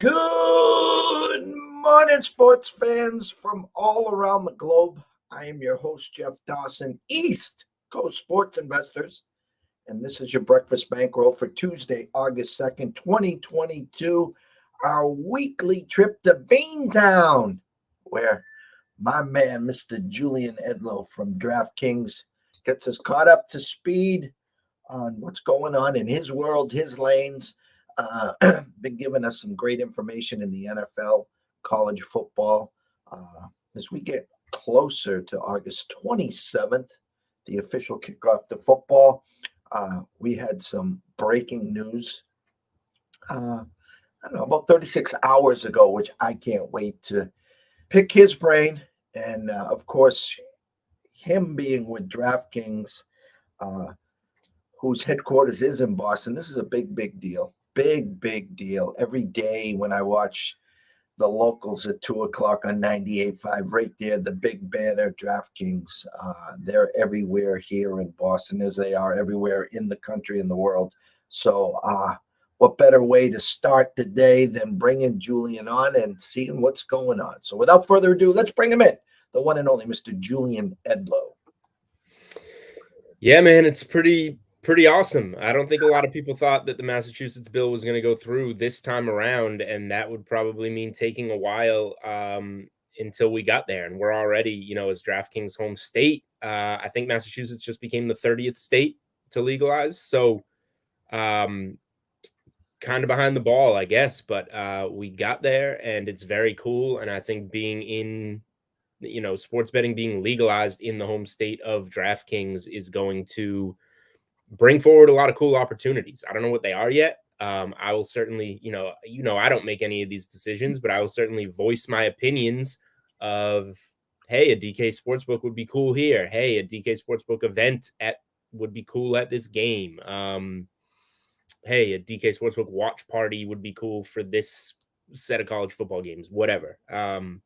Good morning, sports fans from all around the globe. I am your host, Jeff Dawson, East Coast Sports Investors, and this is your breakfast bankroll for Tuesday, August 2nd, 2022, our weekly trip to Beantown, where my man, Mr. Julien Edlow from DraftKings, gets us caught up to speed on what's going on in his world, his lanes. Been giving us some great information in the NFL, college football. As we get closer to August 27th, the official kickoff to football, we had some breaking news. I don't know, about 36 hours ago, which I can't wait to pick his brain. And of course, him being with DraftKings, whose headquarters is in Boston. This is a big deal. Big deal. Every day when I watch the locals at 2:00 on 98.5, right there, the big banner, DraftKings. They're everywhere here in Boston as they are everywhere in the country and the world. So what better way to start the day than bringing Julien on and seeing what's going on. So without further ado, let's bring him in, the one and only Mr. Julien Edlow. Yeah, man, it's pretty awesome. I don't think a lot of people thought that the Massachusetts bill was going to go through this time around, and that would probably mean taking a while until we got there. And we're already, as DraftKings home state, I think Massachusetts just became the 30th state to legalize. So kind of behind the ball, I guess, but we got there, and it's very cool. And I think being in sports betting being legalized in the home state of DraftKings is going to bring forward a lot of cool opportunities. I don't know what they are yet. I will certainly, I don't make any of these decisions, but I will certainly voice my opinions of, hey, a DK Sportsbook would be cool here. Hey, a DK Sportsbook event would be cool at this game. Hey, a DK Sportsbook watch party would be cool for this set of college football games, whatever. I'm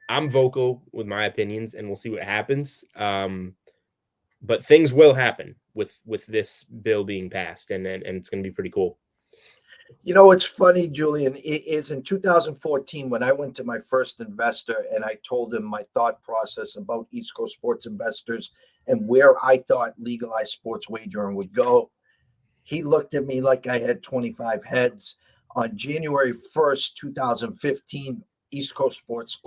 vocal with my opinions, and we'll see what happens. But things will happen with this bill being passed, and it's going to be pretty cool. It's funny, Julien. It is in 2014 when I went to my first investor and I told him my thought process about East Coast sports investors and where I thought legalized sports wagering would go. He looked at me like I had 25 heads. On January 1st, 2015, East Coast Sports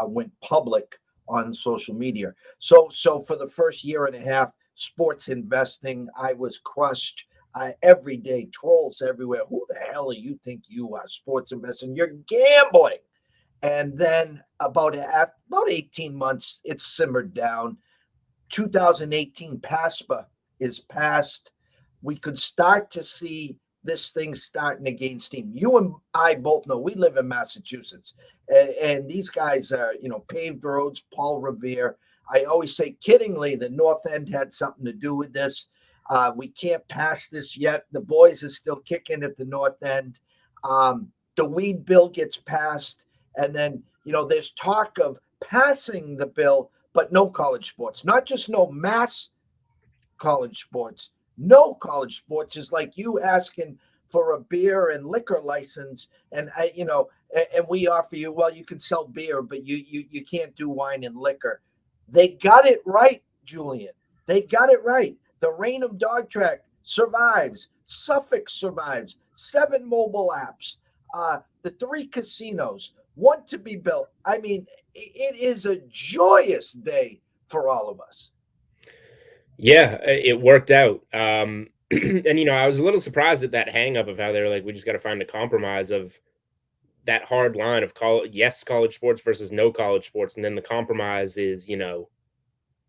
went public on social media. So for the first year and a half, sports investing, I was crushed. Every day, trolls everywhere. Who the hell do you think you are? Sports investing, you're gambling. And then about 18 months, it simmered down. 2018, PASPA is passed. We could start to see this thing starting to gain steam. You and I both know we live in Massachusetts, and these guys are, paved roads, Paul Revere. I always say kiddingly the North End had something to do with this. We can't pass this yet. The boys are still kicking at the North End. The weed bill gets passed, and then, there's talk of passing the bill, but no college sports, not just no mass college sports. No college sports is like you asking for a beer and liquor license, and and we offer you, well, you can sell beer, but you can't do wine and liquor. They got it right, Julien. They got it right. The Raynham Dog Track survives. Suffolk survives. 7 mobile apps. The 3 casinos. 1 to be built. I mean, it is a joyous day for all of us. Yeah, it worked out. And, I was a little surprised at that hang up of how they were like, we just got to find a compromise of that hard line of college sports versus no college sports. And then the compromise is,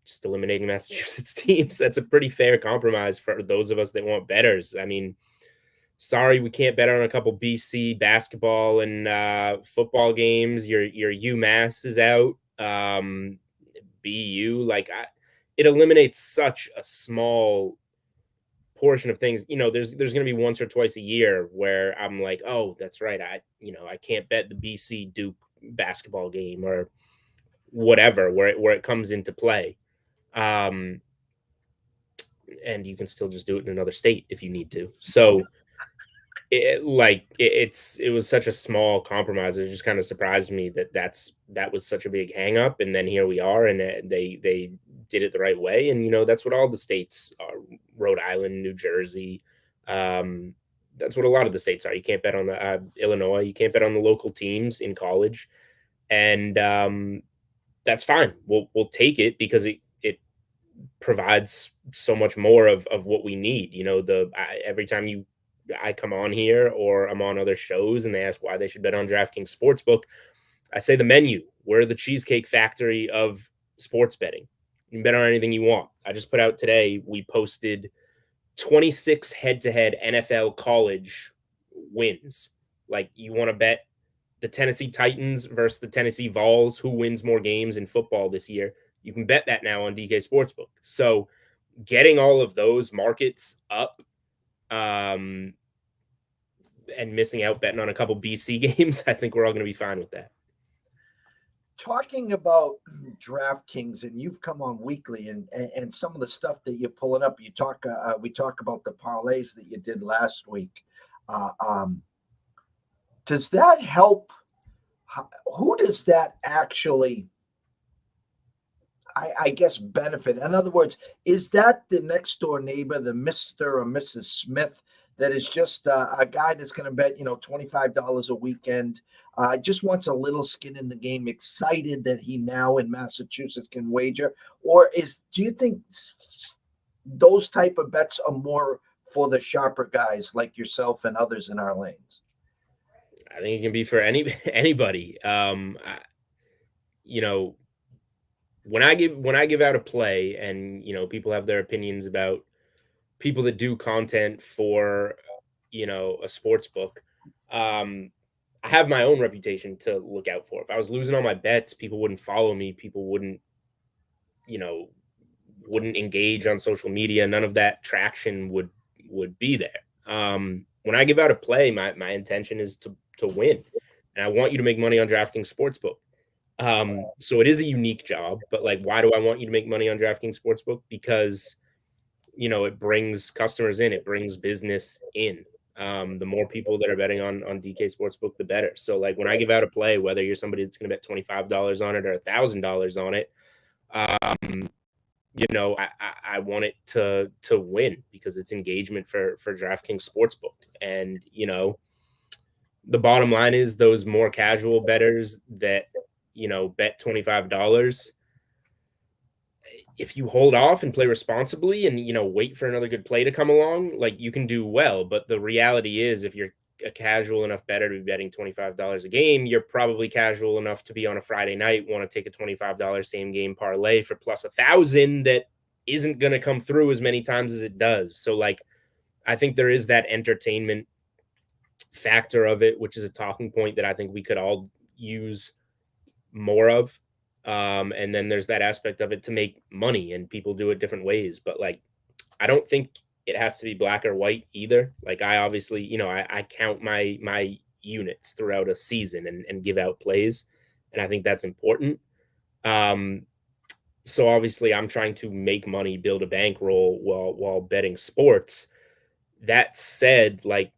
just eliminating Massachusetts teams. That's a pretty fair compromise for those of us that want bettors. I mean, sorry, we can't bet on a couple BC basketball and football games. Your UMass is out. BU, it eliminates such a small portion of things. There's going to be once or twice a year where I'm like, oh, that's right. I can't bet the BC Duke basketball game or whatever, where it comes into play. And you can still just do it in another state if you need to. So it was such a small compromise. It just kind of surprised me that that was such a big hang up, and then here we are, and they did it the right way, and that's what all the states are. Rhode Island, New Jersey, um, that's what a lot of the states are. You can't bet on the Illinois. You can't bet on the local teams in college, and that's fine. We'll take it because it provides so much more of what we need. Every time I come on here or I'm on other shows and they ask why they should bet on DraftKings Sportsbook, I say the menu. We're the Cheesecake Factory of sports betting. You can bet on anything you want. I just put out today, we posted 26 head-to-head NFL college wins. Like, you want to bet the Tennessee Titans versus the Tennessee Vols, who wins more games in football this year? You can bet that now on DK Sportsbook. So getting all of those markets up, and missing out betting on a couple BC games, I think we're all going to be fine with that. Talking about DraftKings, and you've come on weekly, and some of the stuff that you're pulling up. We talk about the parlays that you did last week. Does that help? Who does that actually, I guess, benefit? In other words, is that the next door neighbor, the Mr. or Mrs. Smith, that is just a guy that's going to bet, $25 a weekend, just wants a little skin in the game, excited that he now in Massachusetts can wager? Or do you think those type of bets are more for the sharper guys like yourself and others in our lanes? I think it can be for anybody. When I give out a play, and people have their opinions about people that do content for a sports book, I have my own reputation to look out for. If I was losing all my bets, people wouldn't follow me, people wouldn't engage on social media, none of that traction would be there. When I give out a play, my intention is to win, and I want you to make money on DraftKings Sportsbook. So it is a unique job, but why do I want you to make money on DraftKings Sportsbook? Because it brings customers in, it brings business in. The more people that are betting on DK Sportsbook, the better. So when I give out a play, whether you're somebody that's going to bet $25 on it or $1,000 on it, I want it to win because it's engagement for DraftKings Sportsbook. And the bottom line is those more casual bettors that bet $25, if you hold off and play responsibly and wait for another good play to come along, you can do well. But the reality is, if you're a casual enough bettor to be betting $25 a game, you're probably casual enough to be on a Friday night, want to take a $25 same game parlay for plus 1,000 that isn't going to come through as many times as it does. So I think there is that entertainment factor of it, which is a talking point that I think we could all use more of. And then there's that aspect of it to make money, and people do it different ways. But I don't think it has to be black or white either. I obviously, I count my units throughout a season and give out plays, and I think that's important. So obviously I'm trying to make money, build a bankroll while betting sports. That said, I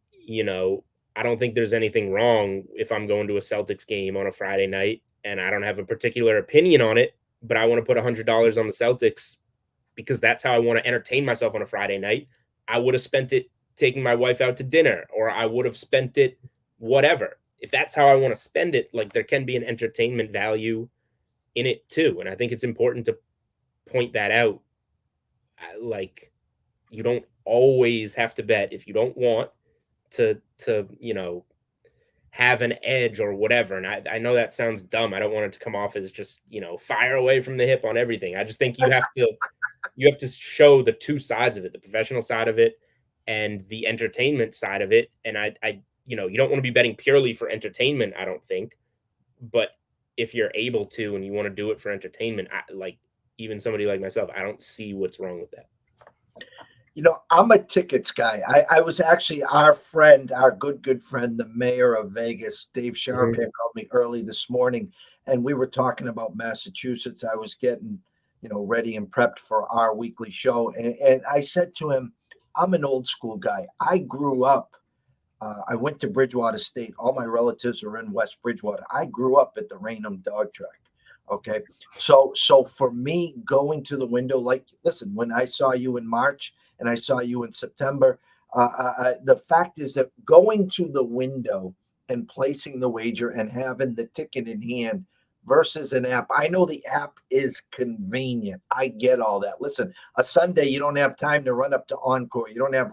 don't think there's anything wrong if I'm going to a Celtics game on a Friday night and I don't have a particular opinion on it, but I want to put $100 on the Celtics because that's how I want to entertain myself on a Friday night. I would have spent it taking my wife out to dinner, or I would have spent it whatever. If that's how I want to spend it, there can be an entertainment value in it too. And I think it's important to point that out. You don't always have to bet if you don't want to have an edge or whatever. And I know that sounds dumb. I don't want it to come off as just, fire away from the hip on everything. I just think you have to show the two sides of it, the professional side of it and the entertainment side of it. And you don't want to be betting purely for entertainment, I don't think. But if you're able to, and you want to do it for entertainment, even somebody like myself, I don't see what's wrong with that. I'm a tickets guy. I was actually our good friend, the mayor of Vegas, Dave Sharp, called me early this morning, and we were talking about Massachusetts. I was getting, ready and prepped for our weekly show. And I said to him, I'm an old school guy. I grew up I went to Bridgewater State. All my relatives are in West Bridgewater. I grew up at the Raynham Dog Track. Okay, so for me, going to the window, like, listen, when I saw you in March and I saw you in September, the fact is that going to the window and placing the wager and having the ticket in hand versus an app. I know the app is convenient. I get all that. Listen, a Sunday you don't have time to run up to Encore. You don't have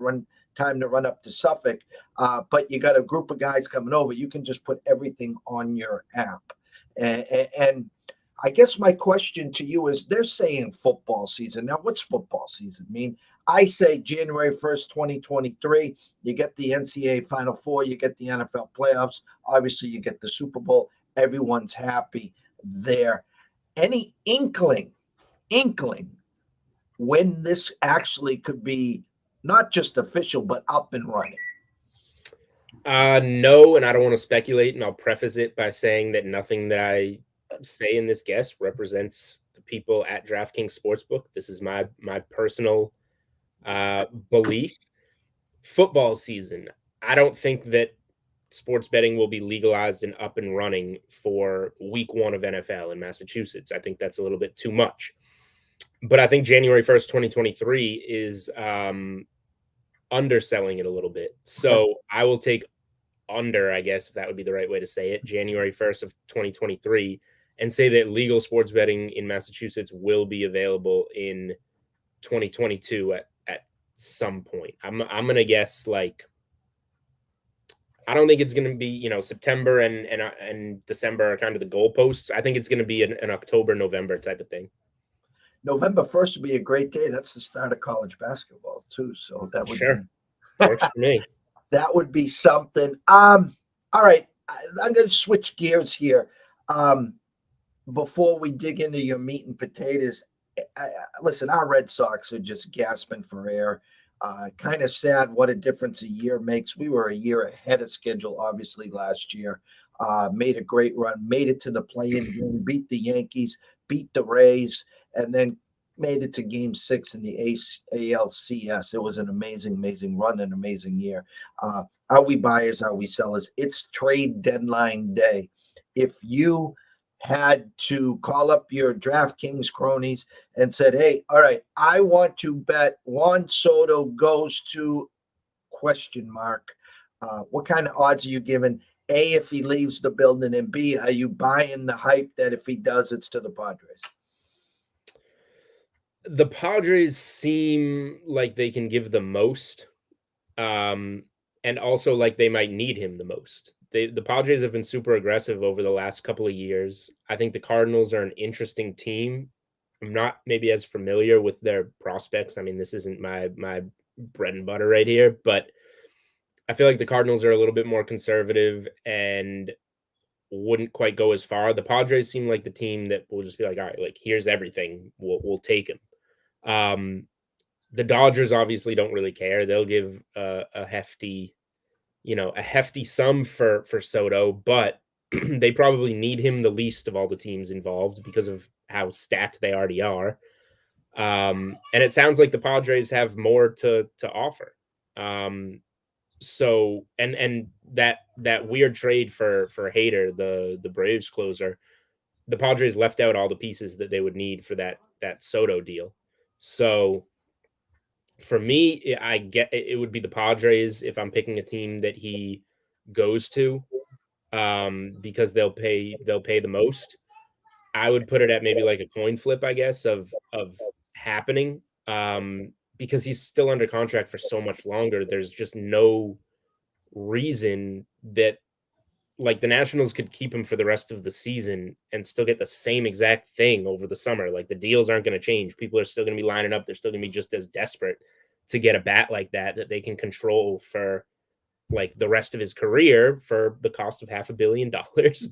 time to run up to Suffolk, but you got a group of guys coming over. You can just put everything on your app, and I guess my question to you is, they're saying football season. Now, what's football season mean? I say January 1st, 2023, you get the NCAA Final Four, you get the NFL playoffs, obviously you get the Super Bowl. Everyone's happy there. Any inkling when this actually could be not just official, but up and running? No, and I don't want to speculate, and I'll preface it by saying that nothing that I say in this guest represents the people at DraftKings Sportsbook. This is my personal belief. Football season, I don't think that sports betting will be legalized and up and running for week 1 of NFL in Massachusetts. I think that's a little bit too much. But I think January 1st, 2023 is underselling it a little bit. So I will take under, I guess, if that would be the right way to say it, January 1st of 2023, and say that legal sports betting in Massachusetts will be available in 2022 at some point. I'm going to guess, like, I don't think it's going to be, September and December are kind of the goalposts. I think it's going to be an October, November type of thing. November 1st would be a great day. That's the start of college basketball too. So that would Sure. Works for me. That would be something. All right. I'm going to switch gears here. Before we dig into your meat and potatoes, listen, our Red Sox are just gasping for air. Kind of sad what a difference a year makes. We were a year ahead of schedule, obviously, last year. Made a great run, made it to the play-in game, beat the Yankees, beat the Rays, and then made it to Game 6 in the ALCS. It was an amazing run, an amazing year. Are we buyers? Are we sellers? It's trade deadline day. If you had to call up your DraftKings cronies and said, hey, all right, I want to bet Juan Soto goes to ? What kind of odds are you giving? A, if he leaves the building, and B, are you buying the hype that if he does, it's to the Padres? The Padres seem like they can give the most, and also like they might need him the most. The Padres have been super aggressive over the last couple of years. I think the Cardinals are an interesting team. I'm not maybe as familiar with their prospects. I mean, this isn't my bread and butter right here, but I feel like the Cardinals are a little bit more conservative and wouldn't quite go as far. The Padres seem like the team that will just be like, all right, like, here's everything. We'll take him. The Dodgers obviously don't really care. They'll give a hefty sum for Soto, but they probably need him the least of all the teams involved because of how stacked they already are. And it sounds like the Padres have more to offer. So and that weird trade for Hader, the Braves closer, the Padres left out all the pieces that they would need for that Soto deal. So for me, I get it would be the Padres if I'm picking a team that he goes to, because they'll pay the most. I would put it at maybe like a coin flip, I guess, of happening, because he's still under contract for so much longer. There's just no reason that, like, the Nationals could keep him for the rest of the season and still get the same exact thing over the summer. Like, the deals aren't going to change. People are still going to be lining up. They're still going to be just as desperate to get a bat like that they can control for, like, the rest of his career for the cost of $500 million.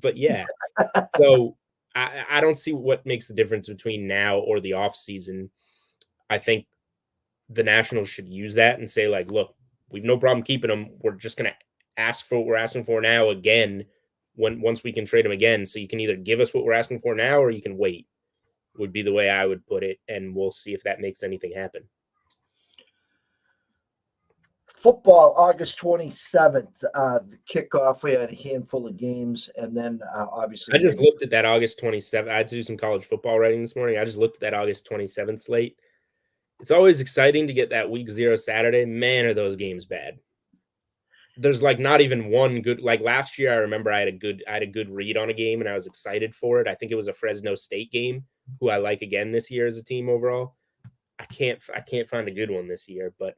But yeah, so I don't see what makes the difference between now or the off season. I think the Nationals should use that and say, like, look, we've no problem keeping him. We're just going to ask for what we're asking for now again once we can trade him again. So you can either give us what we're asking for now or you can wait, would be the way I would put it. And we'll see if that makes anything happen. Football, August 27th, the kickoff. We had a handful of games, and then obviously I just looked at that August 27th. I had to do some college football writing this morning. I just looked at that August 27th slate. It's always exciting to get that week 0 Saturday. Man, are those games bad. There's like not even one good, like last year I remember I had a good read on a game and I was excited for it. I think it was a Fresno State game, who I like again this year as a team overall. I can't find a good one this year, but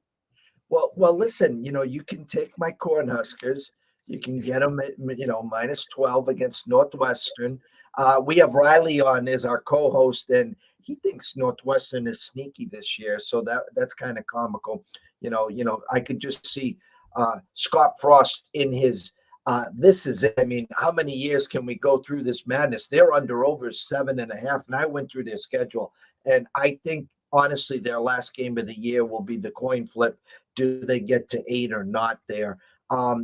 well, listen, you can take my Cornhuskers. You can get them at, minus 12 against Northwestern. We have Riley on as our co-host, and he thinks Northwestern is sneaky this year. So that's kind of comical. I could just see Scott Frost in his this is it. I mean, how many years can we go through this madness? They're under over 7.5, and I went through their schedule, and I think honestly their last game of the year will be the coin flip. Do they get to 8 or not there?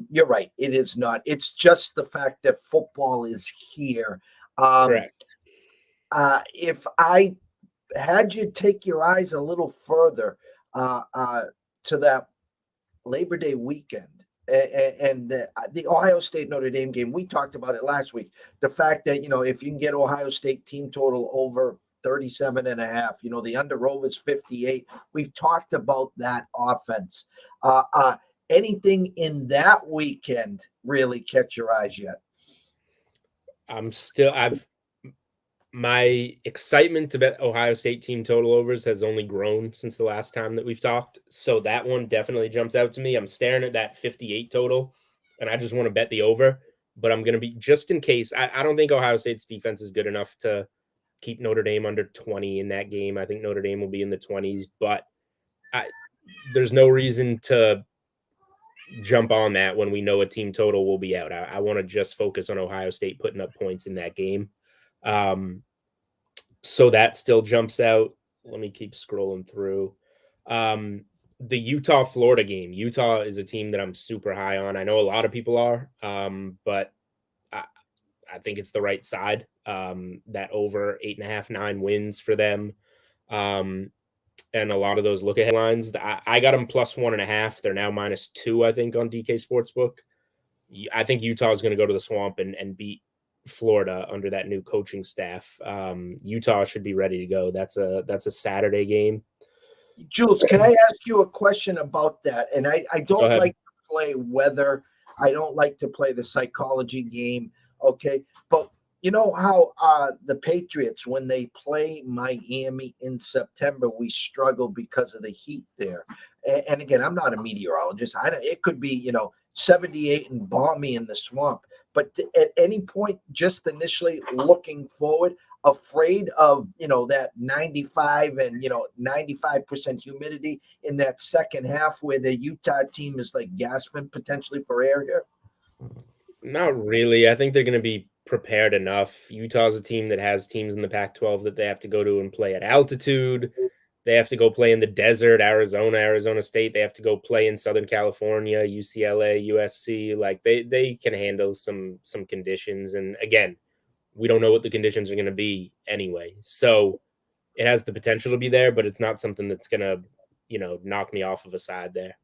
You're right. It is not. It's just the fact that football is here. correct. If I had you take your eyes a little further to that Labor Day weekend and the Ohio State Notre Dame game, we talked about it last week. The fact that, if you can get Ohio State team total over 37.5, the under over is 58. We've talked about that offense. Anything in that weekend really catch your eyes yet? My excitement to bet Ohio State team total overs has only grown since the last time that we've talked. So that one definitely jumps out to me. I'm staring at that 58 total, and I just want to bet the over. But I'm going to be, just in case, I don't think Ohio State's defense is good enough to keep Notre Dame under 20 in that game. I think Notre Dame will be in the 20s, but there's no reason to jump on that when we know a team total will be out. I want to just focus on Ohio State putting up points in that game. So that still jumps out. Let me keep scrolling through. The Utah-Florida game. Utah is a team that I'm super high on. I know a lot of people are, but I think it's the right side. That over 8.5, 9 wins for them. And a lot of those look ahead lines. I got them plus 1.5. They're now -2, I think, on DK Sportsbook. I think Utah is going to go to the Swamp and beat Florida under that new coaching staff. Utah should be ready to go. That's a Saturday game. Jules, can I ask you a question about that? And I don't like to play weather. I don't like to play the psychology game. Okay. But you know how the Patriots, when they play Miami in September, we struggle because of the heat there. And again, I'm not a meteorologist. It could be, 78 and balmy in the Swamp. But at any point, just initially looking forward, afraid of, that 95 and, 95% humidity in that second half where the Utah team is like gasping potentially for air here? Not really. I think they're going to be prepared enough. Utah's a team that has teams in the Pac-12 that they have to go to and play at altitude. They have to go play in the desert, Arizona State. They have to go play in Southern California, UCLA, USC. Like they can handle some conditions. And again, we don't know what the conditions are going to be anyway. So it has the potential to be there, but it's not something that's going to, knock me off of a side there.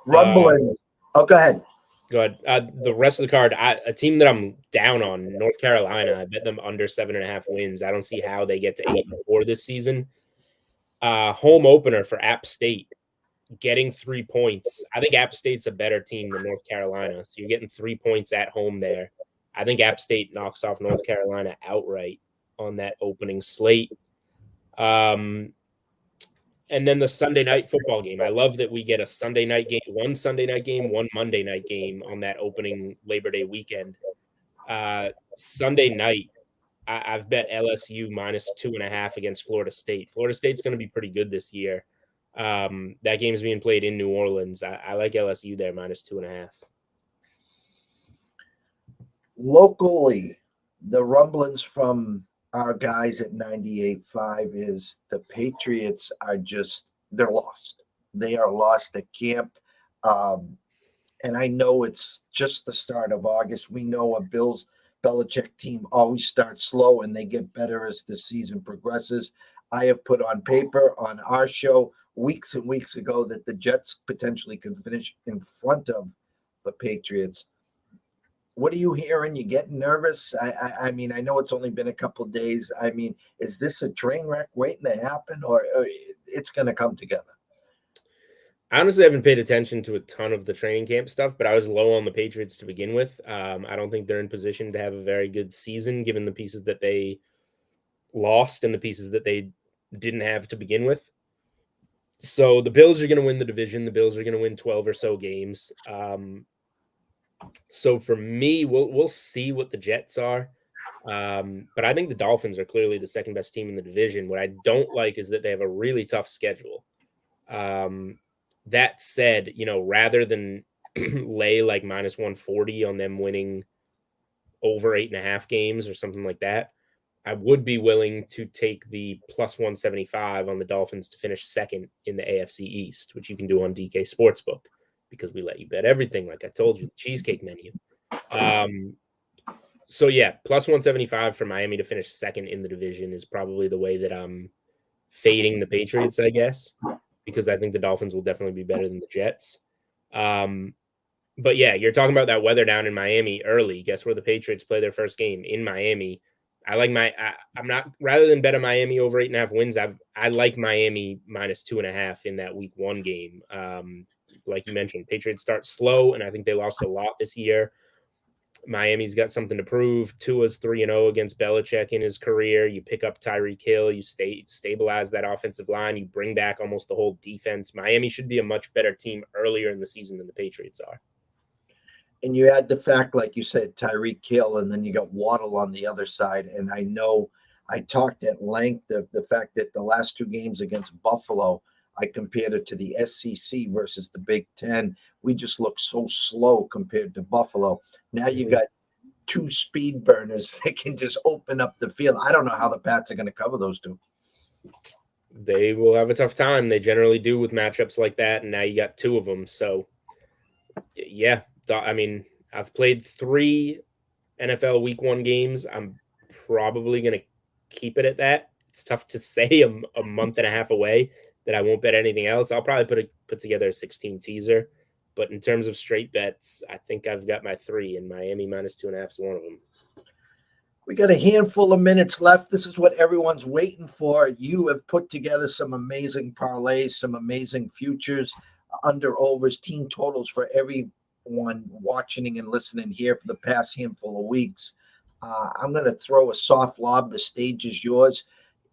Rumbling. Go ahead. Go ahead. The rest of the card, a team that I'm down on, North Carolina. I bet them under 7.5 wins. I don't see how they get to 8-4 this season. Home opener for App State, getting 3 points. I think App State's a better team than North Carolina. So you're getting 3 points at home there. I think App State knocks off North Carolina outright on that opening slate. And then the Sunday night football game. I love that we get a Sunday night game, one Sunday night game, one Monday night game on that opening Labor Day weekend. Sunday night, I've bet LSU -2.5 against Florida State. Florida State's going to be pretty good this year. That game's being played in New Orleans. I like LSU there -2.5. Locally, the rumblings from our guys at 98.5 is the Patriots are they're lost. They are lost at camp. And I know it's just the start of August. We know a Belichick team always starts slow and they get better as the season progresses. I have put on paper on our show weeks and weeks ago that the Jets potentially could finish in front of the Patriots. What are you hearing? You getting nervous? I mean, I know it's only been a couple of days. I mean, is this a train wreck waiting to happen, or it's going to come together? I honestly haven't paid attention to a ton of the training camp stuff, but I was low on the Patriots to begin with. I don't think they're in position to have a very good season given the pieces that they lost and the pieces that they didn't have to begin with. So the Bills are going to win the division. The Bills are going to win 12 or so games. So for me, we'll see what the Jets are. But I think the Dolphins are clearly the second best team in the division. What I don't like is that they have a really tough schedule. That said, rather than lay like minus 140 on them winning over 8.5 games or something like that, I would be willing to take the plus 175 on the Dolphins to finish second in the AFC East, which you can do on DK Sportsbook because we let you bet everything. Like I told you, the cheesecake menu. So yeah, plus 175 for Miami to finish second in the division is probably the way that I'm fading the Patriots, I guess, because I think the Dolphins will definitely be better than the Jets. But yeah, you're talking about that weather down in Miami early. Guess where the Patriots play their first game? In Miami. I'm not, rather than bet on Miami over 8.5 wins, I like Miami minus 2.5 in that week 1 game. Like you mentioned, Patriots start slow, and I think they lost a lot this year. Miami's got something to prove. Tua's 3-0 against Belichick in his career. You pick up Tyreek Hill. You stabilize that offensive line. You bring back almost the whole defense. Miami should be a much better team earlier in the season than the Patriots are. And you add the fact, like you said, Tyreek Hill, and then you got Waddle on the other side. And I know I talked at length of the fact that the last 2 games against Buffalo, I compared it to the SEC versus the Big Ten. We just look so slow compared to Buffalo. Now you got 2 speed burners that can just open up the field. I don't know how the Pats are going to cover those 2. They will have a tough time. They generally do with matchups like that. And now you got 2 of them. So yeah, I mean, I've played 3 NFL week 1 games. I'm probably going to keep it at that. It's tough to say a month and a half away that I won't bet anything else. I'll probably put together a 16 teaser. But in terms of straight bets, I think I've got my 3, and Miami minus 2.5 is one of them. We got a handful of minutes left. This is what everyone's waiting for. You have put together some amazing parlays, some amazing futures, under overs, team totals for everyone watching and listening here for the past handful of weeks. I'm going to throw a soft lob. The stage is yours.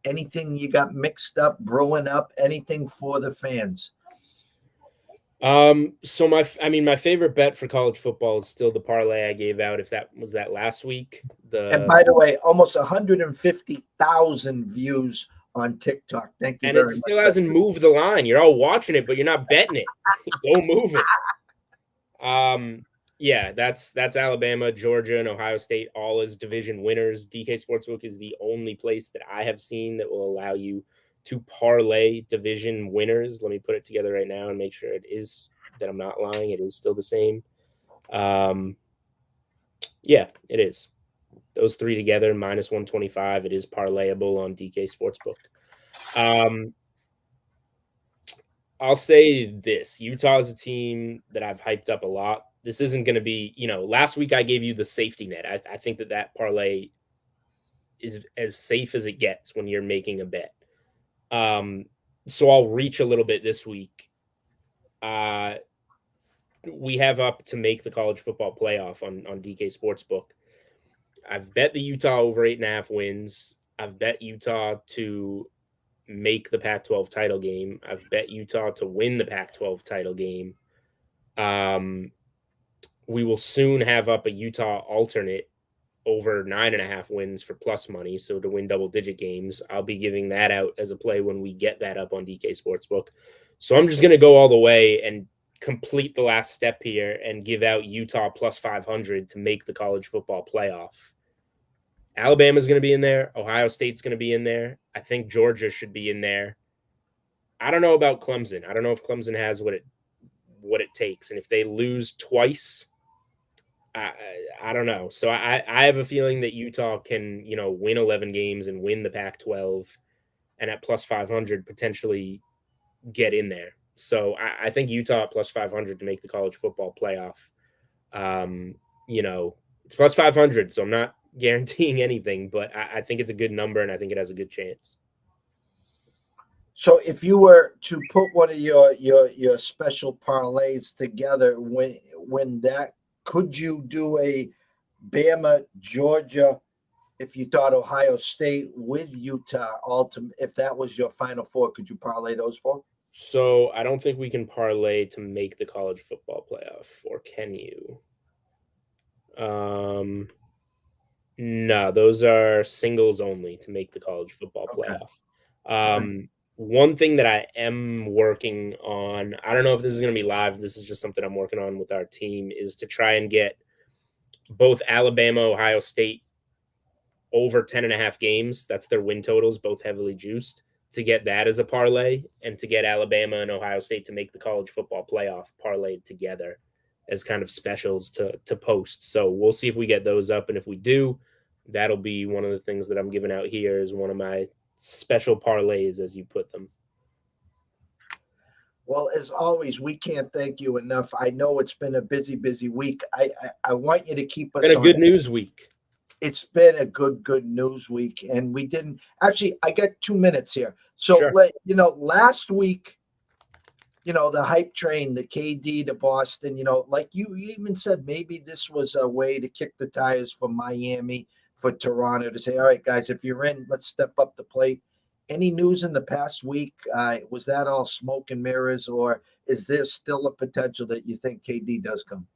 Anything you got mixed up, brewing up, anything for the fans? So my favorite bet for college football is still the parlay I gave out. If that was that last week, And by the way, almost 150,000 views on TikTok. Thank you and very it much. still hasn't moved the line. You're all watching it, but you're not betting it. Don't move it. Yeah, that's Alabama, Georgia, and Ohio State all as division winners. DK Sportsbook is the only place that I have seen that will allow you to parlay division winners. Let me put it together right now and make sure it is that I'm not lying. It is still the same. Yeah, it is. Those 3 together, minus 125. It is parlayable on DK Sportsbook. I'll say this. Utah is a team that I've hyped up a lot. This isn't going to be, last week I gave you the safety net. I think that parlay is as safe as it gets when you're making a bet. So I'll reach a little bit this week. We have up to make the college football playoff on DK Sportsbook. I've bet the Utah over 8.5 wins. I've bet Utah to make the Pac-12 title game. I've bet Utah to win the Pac-12 title game. We will soon have up a Utah alternate over 9.5 wins for plus money. So to win double-digit games, I'll be giving that out as a play when we get that up on DK Sportsbook. So I'm just going to go all the way and complete the last step here and give out Utah plus 500 to make the college football playoff. Alabama's going to be in there. Ohio State's going to be in there. I think Georgia should be in there. I don't know about Clemson. I don't know if Clemson has what it takes. And if they lose twice, I don't know. So I have a feeling that Utah can, win 11 games and win the Pac-12. and at plus 500 potentially get in there. So I think Utah at plus 500 to make the college football playoff. It's plus 500, so I'm not guaranteeing anything, but I think it's a good number, and I think it has a good chance. So if you were to put one of your special parlays together, when that, could you do a Bama, Georgia, if you thought Ohio State with Utah, if that was your final four, could you parlay those four? So I don't think we can parlay to make the college football playoff, or can you? No, those are singles only to make the college football playoff. One thing that I am working on, I don't know if this is going to be live, this is just something I'm working on with our team, is to try and get both Alabama, Ohio State over 10.5 games. That's their win totals, both heavily juiced, to get that as a parlay, and to get Alabama and Ohio State to make the college football playoff parlayed together as kind of specials to post. So we'll see if we get those up. And if we do, that'll be one of the things that I'm giving out here as one of my special parlays, as you put them. Well, as always, we can't thank you enough. I know it's been a busy week. I want you to keep us. It's been a good news week. It's been a good news week, and we didn't actually. I got 2 minutes here, so Sure. Last week, the hype train, the KD to Boston. Like you even said, maybe this was a way to kick the tires for Miami, for Toronto to say, all right, guys, if you're in, let's step up the plate. Any news in the past week? Was that all smoke and mirrors, or is there still a potential that you think KD does come?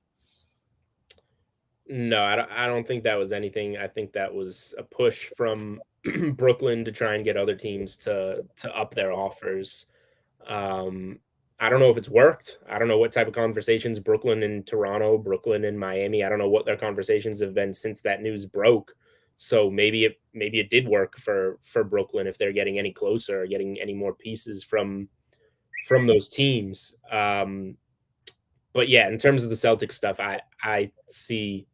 No, I don't think that was anything. I think that was a push from Brooklyn to try and get other teams to up their offers. I don't know if it's worked. I don't know what type of conversations Brooklyn and Toronto, Brooklyn and Miami, I don't know what their conversations have been since that news broke. So maybe it did work for Brooklyn if they're getting any closer or getting any more pieces from those teams. But yeah, in terms of the Celtics stuff, I see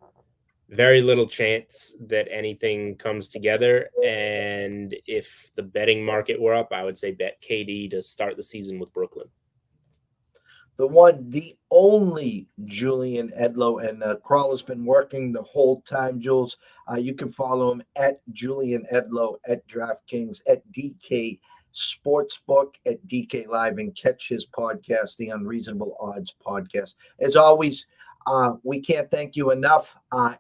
very little chance that anything comes together. And if the betting market were up, I would say bet KD to start the season with Brooklyn. The only Julien Edlow, and Crawl has been working the whole time, Jules. You can follow him at Julien Edlow, at DraftKings, at DK Sportsbook, at DK Live, and catch his podcast, the Unreasonable Odds Podcast. As always, we can't thank you enough.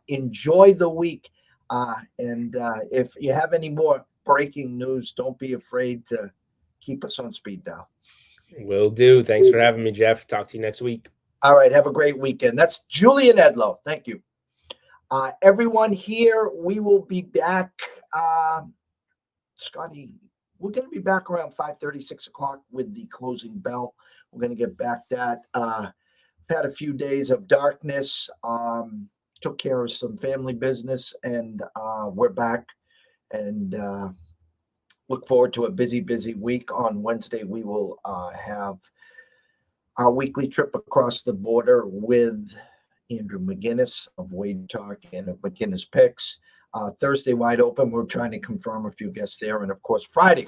Enjoy the week. And if you have any more breaking news, don't be afraid to keep us on speed dial. Will do. Thanks for having me, Jeff. Talk to you next week. All right. Have a great weekend. That's Julien Edlow. Thank you. Everyone here, we will be back. Scotty, we're going to be back around 5:30, 6 o'clock with the closing bell. We're going to get back that. Had a few days of darkness, took care of some family business, and we're back. And look forward to a busy week. On Wednesday, we will have our weekly trip across the border with Andrew McGinnis of Wade Talk and of McGinnis Picks. Thursday, wide open. We're trying to confirm a few guests there. And, of course, Friday,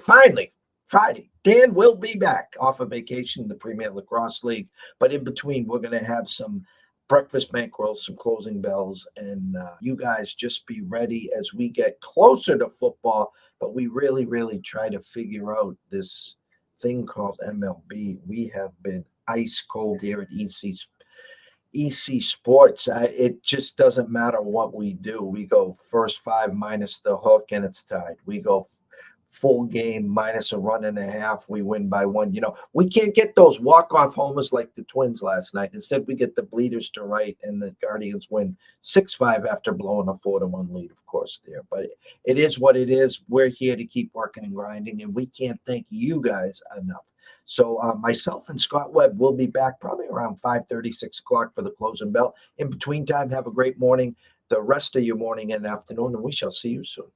Dan will be back off of vacation in the Premier Lacrosse League. But in between, we're going to have some breakfast bankrolls, some closing bells, and you guys just be ready as we get closer to football. But we really try to figure out this thing called MLB. We have been ice cold here at EC Sports. It just doesn't matter what we do. We go first 5 minus the hook, and it's tied. We go full game minus a run and a half, we win by 1. We can't get those walk-off homers like the Twins last night. Instead, we get the bleeders to right, and the Guardians win 6-5 after blowing a 4-1 lead, of course, there. But it is what it is. We're here to keep working and grinding, and we can't thank you guys enough. So myself and Scott Webb will be back probably around 5:30, 6 o'clock for the closing bell. In between time, have a great morning, the rest of your morning and afternoon, and we shall see you soon.